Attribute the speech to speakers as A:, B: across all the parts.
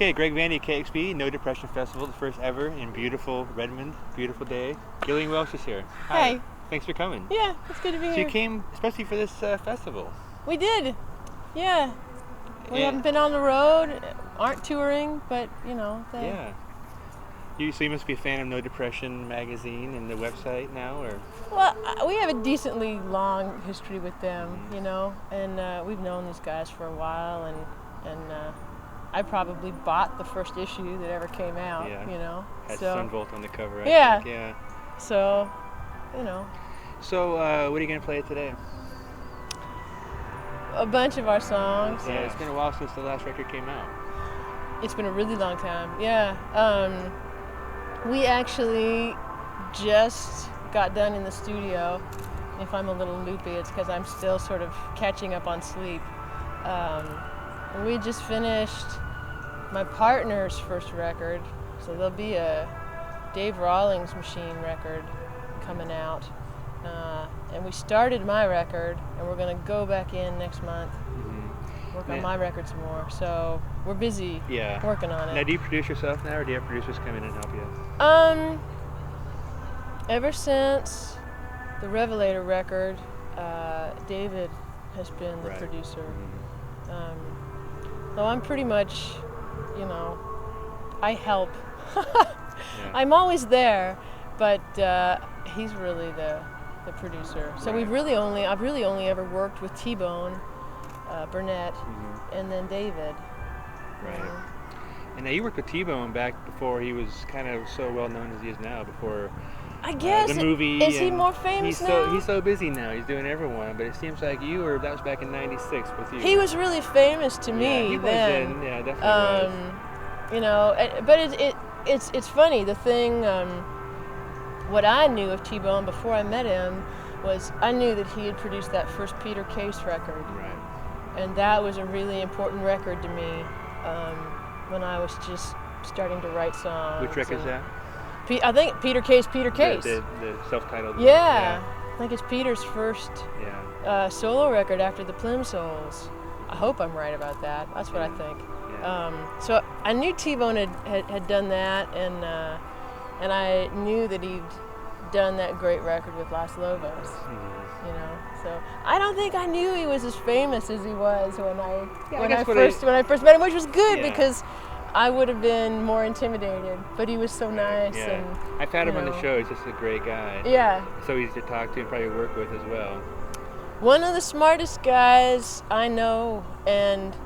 A: Okay, Greg Vandy, KEXP, No Depression Festival, the first ever in beautiful Redmond. Beautiful day. Gillian Welch is here.
B: Hi.
A: Thanks for coming.
B: Yeah, it's good to be
A: So
B: here.
A: you came especially for this festival.
B: We did. Yeah. We haven't been on the road, aren't touring, but you know.
A: Yeah. So you must be a fan of No Depression magazine and the website now, or?
B: Well, we have a decently long history with them, you know, and we've known these guys for a while, and I probably bought the first issue that ever came out, you know.
A: Had Sunvolt on the cover, I think. Yeah.
B: So, you know.
A: So, what are you going to play today?
B: A bunch of our songs.
A: Yeah, it's been a while since the last record came out.
B: It's been a really long time, yeah. We actually just got done in the studio. If I'm a little loopy, it's because I'm still sort of catching up on sleep. We just finished my partner's first record, so there'll be a Dave Rawlings Machine record coming out. And we started my record, and we're going to go back in next month, work on my record some more. So we're busy working on it.
A: Now, do you produce yourself now, or do you have producers come in and help you?
B: Ever since the Revelator record, David has been the producer. So I'm pretty much, you know, I help. I'm always there, but he's really the producer. So I've really only ever worked with T-Bone, Burnett, and then David.
A: Right. And now you worked with T-Bone back before he was kind of so well known as he is now. Before
B: I guess
A: the movie.
B: Is he more famous now?
A: He's so busy now. He's doing everyone. But it seems like that was back in '96 with you.
B: He was really famous to me then.
A: Yeah, definitely was.
B: You know, but it's funny. The thing, what I knew of T-Bone before I met him was I knew that he had produced that first Peter Case record.
A: Right.
B: And that was a really important record to me when I was just starting to write songs.
A: Which record is that?
B: I think Peter Case.
A: The self-titled.
B: Yeah, I think it's Peter's first solo record after the Plimsolls. I hope I'm right about that. That's what I think. Yeah. So I knew T-Bone had done that, and I knew that he'd done that great record with Los Lobos. You know, so I don't think I knew he was as famous as he was when I first met him, which was good because I would have been more intimidated, but he was so nice.
A: Yeah.
B: And
A: I've had him on the show. He's just a great guy.
B: Yeah.
A: So easy to talk to and probably work with as well.
B: One of the smartest guys I know, and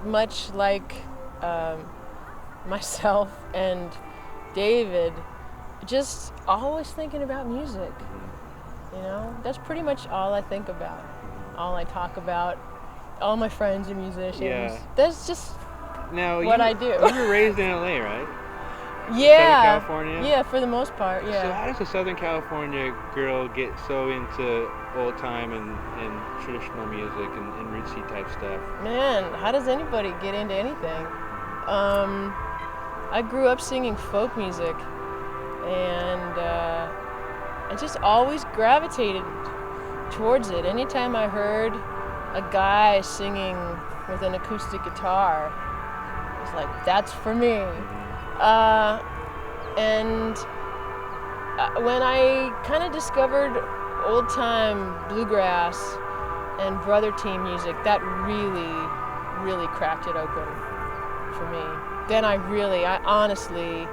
B: much like myself and David, just always thinking about music. You know, that's pretty much all I think about, all I talk about. All my friends are musicians. Yeah. That's just what I do.
A: You were raised in LA, right?
B: Yeah.
A: Southern California?
B: Yeah, for the most part, yeah.
A: So how does a Southern California girl get so into old time and traditional music and rootsy type stuff?
B: Man, how does anybody get into anything? I grew up singing folk music, and I just always gravitated towards it. Anytime I heard a guy singing with an acoustic guitar, it was like, that's for me. And when I kind of discovered old-time bluegrass and brother team music, that really, really cracked it open for me. Then I honestly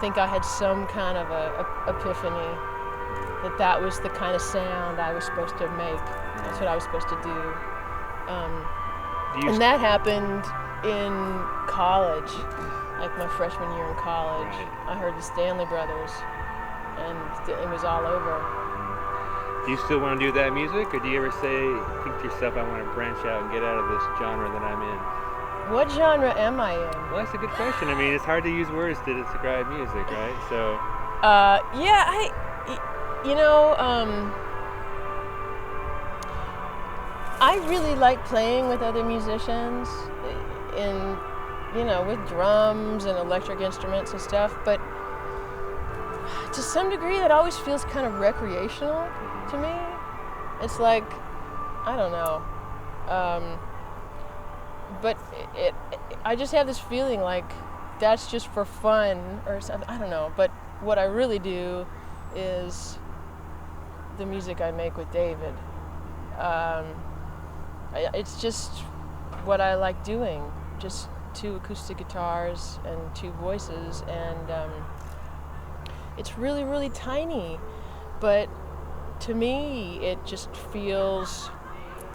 B: think I had some kind of a epiphany that was the kind of sound I was supposed to make. That's what I was supposed to do. And that happened in college, like my freshman year in college. I heard the Stanley Brothers, and it was all over.
A: Do you still want to do that music, or do you ever think to yourself, I want to branch out and get out of this genre that I'm in?
B: What genre am I in?
A: Well, that's a good question. I mean, it's hard to use words to describe music, right? So.
B: I really like playing with other musicians, with drums and electric instruments and stuff, but to some degree that always feels kind of recreational to me. It's like, I don't know. But I just have this feeling like that's just for fun or something. I don't know. But what I really do is the music I make with David. It's just what I like doing. Just 2 acoustic guitars and 2 voices, and it's really, really tiny. But to me, it just feels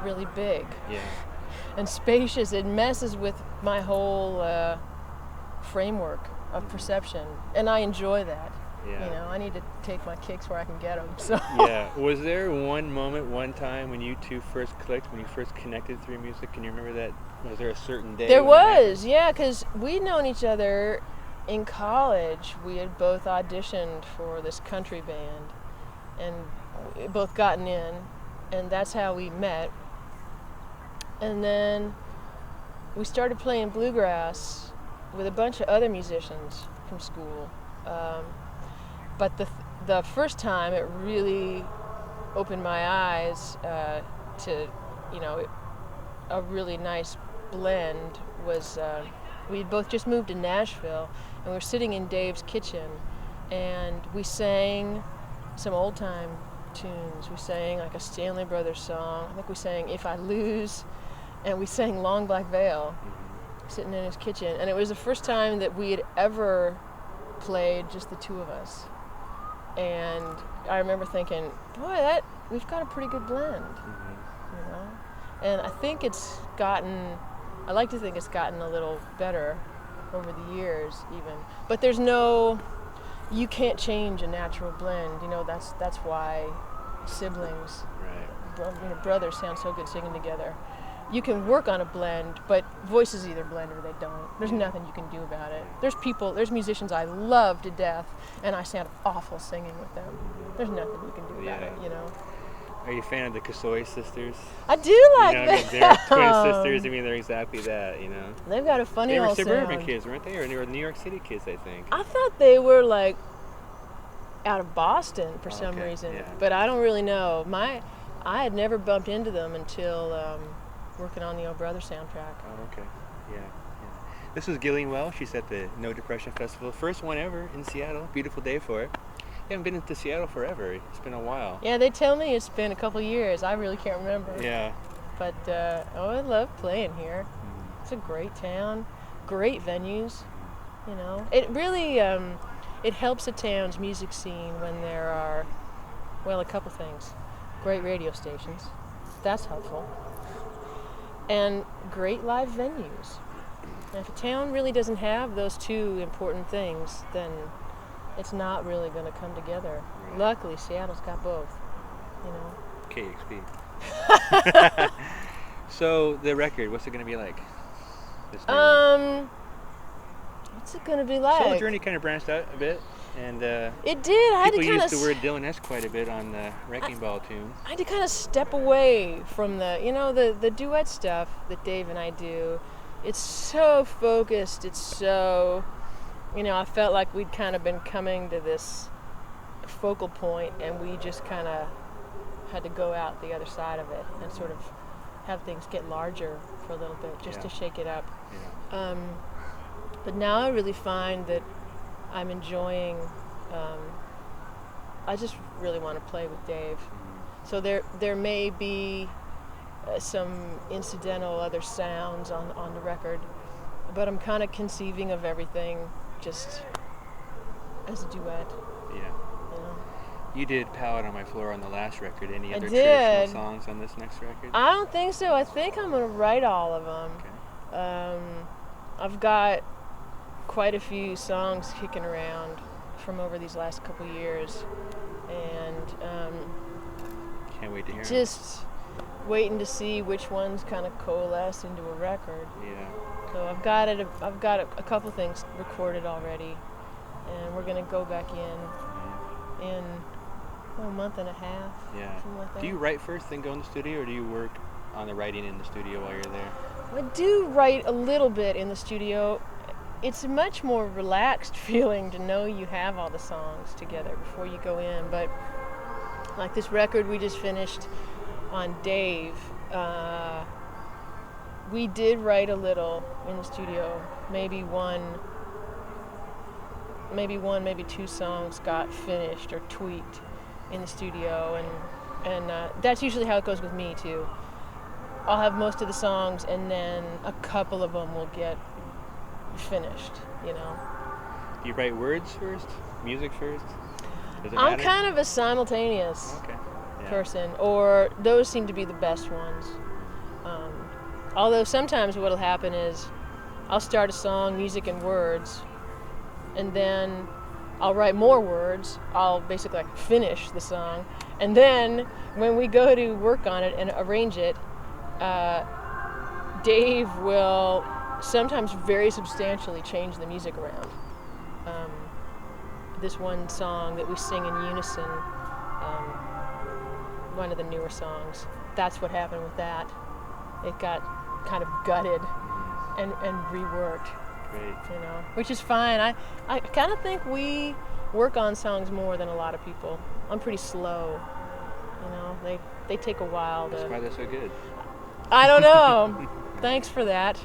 B: really big.
A: Yeah.
B: And spacious. It messes with my whole framework of perception, and I enjoy that.
A: Yeah.
B: You know, I need to take my kicks where I can get them. So.
A: Yeah. Was there one moment, one time when you two first clicked, when you first connected through music? Can you remember that? Was there a certain day?
B: There was, yeah, because we'd known each other in college. We had both auditioned for this country band, and we both gotten in, and that's how we met. And then we started playing bluegrass with a bunch of other musicians from school. But the first time it really opened my eyes to, you know, a really nice blend was we'd both just moved to Nashville, and we were sitting in Dave's kitchen, and we sang some old time tunes. We sang like a Stanley Brothers song. I think we sang If I Lose, and we sang Long Black Veil, sitting in his kitchen. And it was the first time that we had ever played just the 2 of us. And I remember thinking, boy, we've got a pretty good blend, you know? And I think I like to think it's gotten a little better over the years even. But you can't change a natural blend, you know, that's why siblings, brothers sound so good singing together. You can work on a blend, but voices either blend or they don't. There's nothing you can do about it. There's musicians I love to death, and I sound awful singing with them. There's nothing you can do about it, you know.
A: Are you a fan of the Kasoy sisters?
B: I do like
A: them.
B: them.
A: They're twin sisters. I mean, they're exactly that, you know.
B: They've got a funny old sound.
A: They were suburban kids, weren't they? Or they were New York City kids, I think.
B: I thought they were like out of Boston for some reason, but I don't really know. I had never bumped into them until working on the Oh Brother soundtrack.
A: Oh, okay. Yeah. This was Gillian Welch. She's at the No Depression Festival. First one ever in Seattle. Beautiful day for it. You haven't been into Seattle forever. It's been a while.
B: Yeah, they tell me it's been a couple years. I really can't remember.
A: Yeah.
B: But, I love playing here. It's a great town. Great venues. You know. It really, it helps a town's music scene when there are, well, a couple things. Great radio stations. That's helpful. And great live venues. And if a town really doesn't have those 2 important things, then it's not really going to come together. Right. Luckily, Seattle's got both, you know.
A: KEXP. So the record, what's it going to be like?
B: What's it going to be like?
A: Soul Journey kind of branched out a bit. And
B: it did. I had to kind of
A: used the word Dylan-esque quite a bit on the Wrecking Ball tune.
B: I had to kind of step away from the duet stuff that Dave and I do. It's so focused. It's so, I felt like we'd kind of been coming to this focal point, and we just kind of had to go out the other side of it and sort of have things get larger for a little bit, just to shake it up. Yeah. But now I really find that I'm enjoying, I just really want to play with Dave. So there may be some incidental other sounds on the record, but I'm kind of conceiving of everything just as a duet.
A: Yeah.
B: You know?
A: You did Palette on My Floor on the last record. Any other traditional songs on this next record?
B: I don't think so. I think I'm going to write all of them. Okay. I've got quite a few songs kicking around from over these last couple years, and
A: can't wait to hear
B: just waiting to see which ones kind of coalesce into a record.
A: Yeah.
B: So I've got a couple things recorded already, and we're gonna go back in a month and a half.
A: Yeah.
B: Something like that.
A: Do you write first, then go in the studio, or do you work on the writing in the studio while you're there?
B: I do write a little bit in the studio. It's a much more relaxed feeling to know you have all the songs together before you go in. But like this record we just finished on Dave, we did write a little in the studio. Maybe maybe two songs got finished or tweaked in the studio, and that's usually how it goes with me too. I'll have most of the songs, and then a couple of them will get finished. You know.
A: Do you write words first, music first? Does it
B: I'm
A: matter?
B: kind of a simultaneous
A: Okay. Yeah.
B: person, or those seem to be the best ones. Although sometimes what'll happen is I'll start a song, music and words, and then I'll write more words. I'll basically like finish the song, and then when we go to work on it and arrange it, Dave will sometimes very substantially change the music around. This one song that we sing in unison, one of the newer songs, that's what happened with that. It got kind of gutted and reworked.
A: Great.
B: You know, which is fine. I kind of think we work on songs more than a lot of people. I'm pretty slow. You know, they take a while
A: That's
B: to.
A: why they're so good.
B: I don't know. Thanks for that.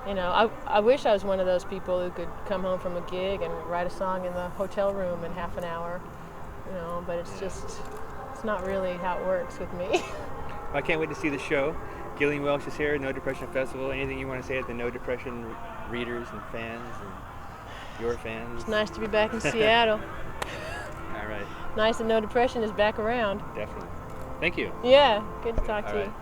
B: You know, I wish I was one of those people who could come home from a gig and write a song in the hotel room in half an hour. You know, but it's not really how it works with me.
A: I can't wait to see the show. Gillian Welch is here, No Depression Festival. Anything you want to say at the No Depression readers and fans and your fans?
B: It's nice to be back in Seattle.
A: All right.
B: Nice that No Depression is back around.
A: Definitely. Thank you.
B: Yeah, good to talk
A: All
B: to
A: right.
B: you.